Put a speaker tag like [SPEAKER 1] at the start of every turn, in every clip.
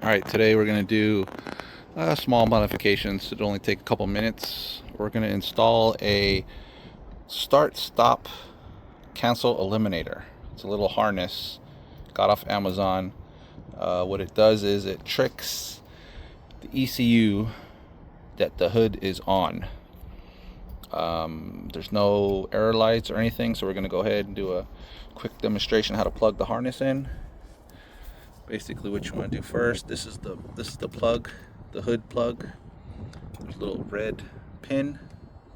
[SPEAKER 1] Alright, today we're going to do small modifications. It'll only take a couple minutes. We're going to install a start-stop cancel eliminator. It's a little harness, got off Amazon. What it does is it tricks the ECU that the hood is on. There's no error lights or anything, so we're going to go ahead and do a quick demonstration how to plug the harness in. Basically, what you want to do first, this is the plug, the hood plug. There's a little red pin.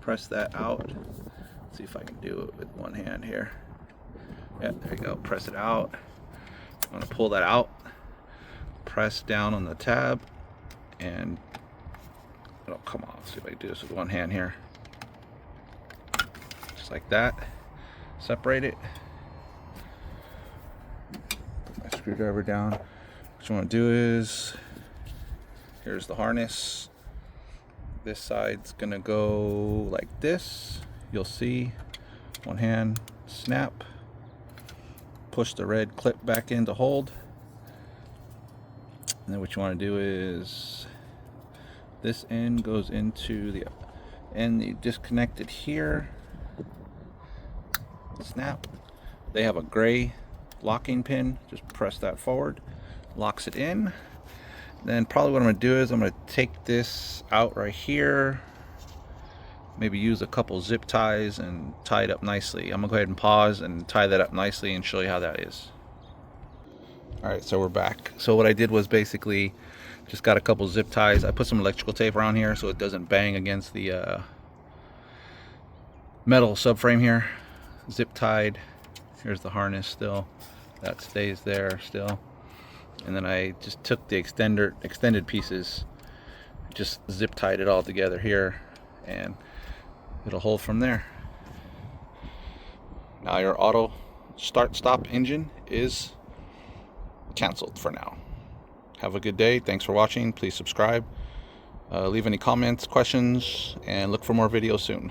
[SPEAKER 1] Press that out. Let's see if I can do it with one hand here. Yeah, there you go. Press it out. I'm going to pull that out. Press down on the tab, and it'll come off. Let's see if I can do this with one hand here. Just like that. Separate it. Screwdriver down. What you want to do is, here's the harness. This side's gonna go like this. You'll see one hand snap, push the red clip back in to hold, and then what you want to do is this end goes into the end that you disconnected here. Snap. They have a gray locking pin. Just press that forward, locks it in. Then probably what I'm going to do is I'm going to take this out right here, maybe use a couple zip ties and tie it up nicely. I'm going to go ahead and pause and tie that up nicely and show you how that is. Alright, so we're back. So what I did was basically just got a couple zip ties. I put some electrical tape around here so it doesn't bang against the metal subframe here. Zip tied. Here's the harness still. That stays there still. And then I just took the extended pieces, just zip tied it all together here, and it'll hold from there. Now your auto start-stop engine is canceled for now. Have a good day. Thanks for watching. Please subscribe. Leave any comments, questions, and look for more videos soon.